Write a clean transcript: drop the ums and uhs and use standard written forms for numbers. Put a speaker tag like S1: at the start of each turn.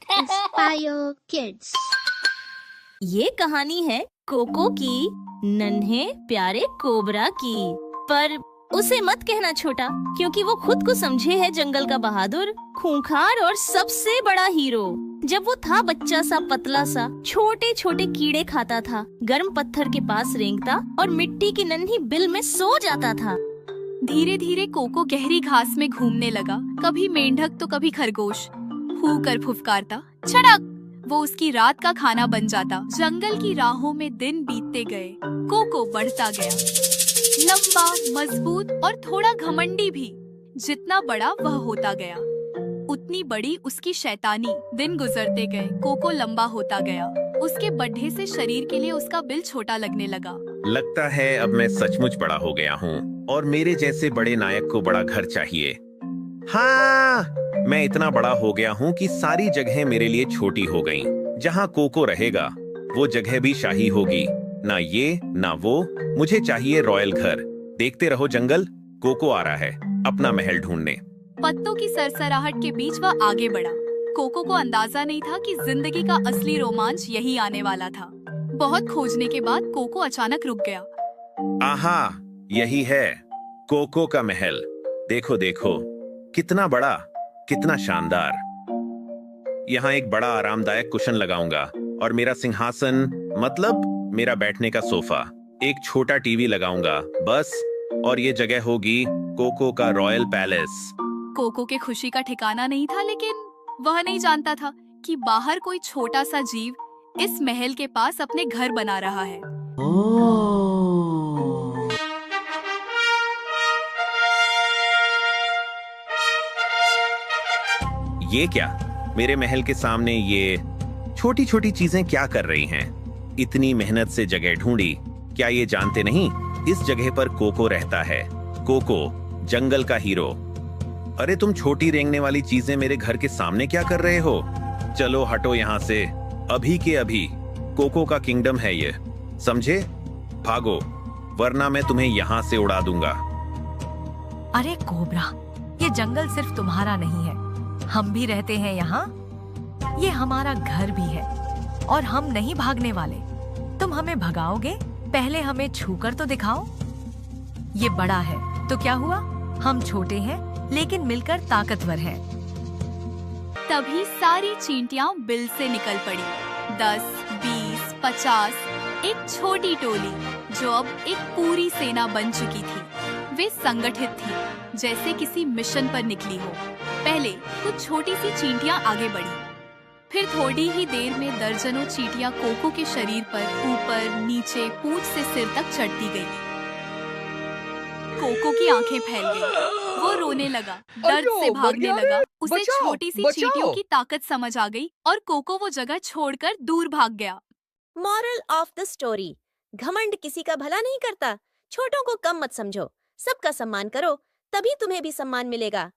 S1: Inspire Kids।
S2: ये कहानी है कोको की, नन्हे प्यारे कोबरा की। पर उसे मत कहना छोटा, क्योंकि वो खुद को समझे है जंगल का बहादुर, खूंखार और सबसे बड़ा हीरो। जब वो था बच्चा सा, पतला सा, छोटे छोटे कीड़े खाता था, गर्म पत्थर के पास रेंगता और मिट्टी की नन्ही बिल में सो जाता था।
S3: धीरे धीरे कोको गहरी घास में घूमने लगा, कभी मेंढक तो कभी खरगोश। फू कर फुफकारता, छड़क, वो उसकी रात का खाना बन जाता। जंगल की राहों में दिन बीतते गए, कोको बढ़ता गया, लंबा, मजबूत और थोड़ा घमंडी भी। जितना बड़ा वह होता गया, उतनी बड़ी उसकी शैतानी। दिन गुजरते गए, कोको लंबा होता गया। उसके बढ़े से शरीर के लिए उसका बिल छोटा लगने लगा।
S4: लगता है अब मैं सचमुच बड़ा हो गया हूँ और मेरे जैसे बड़े नायक को बड़ा घर चाहिए। हाँ, मैं इतना बड़ा हो गया हूँ कि सारी जगहें मेरे लिए छोटी हो गईं। जहाँ कोको रहेगा वो जगह भी शाही होगी। ना ये ना वो, मुझे चाहिए रॉयल घर। देखते रहो जंगल, कोको आ रहा है अपना महल ढूंढने।
S3: पत्तों की सरसराहट के बीच वह आगे बढ़ा। कोको को अंदाजा नहीं था कि जिंदगी का असली रोमांच यही आने वाला था। बहुत खोजने के बाद कोको अचानक रुक गया।
S4: आहा, यही है कोको का महल। देखो देखो, कितना बड़ा, कितना शानदार। यहाँ एक बड़ा आरामदायक कुशन लगाऊंगा और मेरा सिंहासन, मतलब मेरा बैठने का सोफा। एक छोटा टीवी लगाऊंगा बस, और ये जगह होगी कोको का रॉयल पैलेस।
S3: कोको के खुशी का ठिकाना नहीं था, लेकिन वह नहीं जानता था कि बाहर कोई छोटा सा जीव इस महल के पास अपने घर बना रहा है।
S4: ये क्या, मेरे महल के सामने ये छोटी छोटी चीजें क्या कर रही हैं? इतनी मेहनत से जगह ढूंढी, क्या ये जानते नहीं इस जगह पर कोको रहता है। कोको, जंगल का हीरो। अरे तुम छोटी रेंगने वाली चीजें मेरे घर के सामने क्या कर रहे हो? चलो हटो यहाँ से, अभी के अभी। कोको का किंगडम है ये, समझे? भागो, वरना मैं तुम्हें यहाँ से उड़ा दूंगा।
S5: अरे कोबरा, ये जंगल सिर्फ तुम्हारा नहीं है, हम भी रहते हैं यहाँ। ये हमारा घर भी है और हम नहीं भागने वाले। तुम हमें भगाओगे? पहले हमें छूकर तो दिखाओ। ये बड़ा है तो क्या हुआ, हम छोटे हैं लेकिन मिलकर ताकतवर हैं।
S3: तभी सारी चींटियां बिल से निकल पड़ी। 10, 20, 50, एक छोटी टोली जो अब एक पूरी सेना बन चुकी थी। वे संगठित थी, जैसे किसी मिशन पर निकली हो। पहले कुछ छोटी सी चींटियां आगे बढ़ी, फिर थोड़ी ही देर में दर्जनों चींटियां कोको के शरीर पर ऊपर नीचे, पूंछ से सिर तक चढ़ती गई। कोको की आंखें फैल गई, वो रोने लगा, दर्द से भागने लगा। उसे छोटी सी चींटियों की ताकत समझ आ गई और कोको वो जगह छोड़कर दूर भाग गया।
S6: मॉरल ऑफ द स्टोरी, घमंड किसी का भला नहीं करता। छोटों को कम मत समझो, सबका सम्मान करो, तभी तुम्हें भी सम्मान मिलेगा।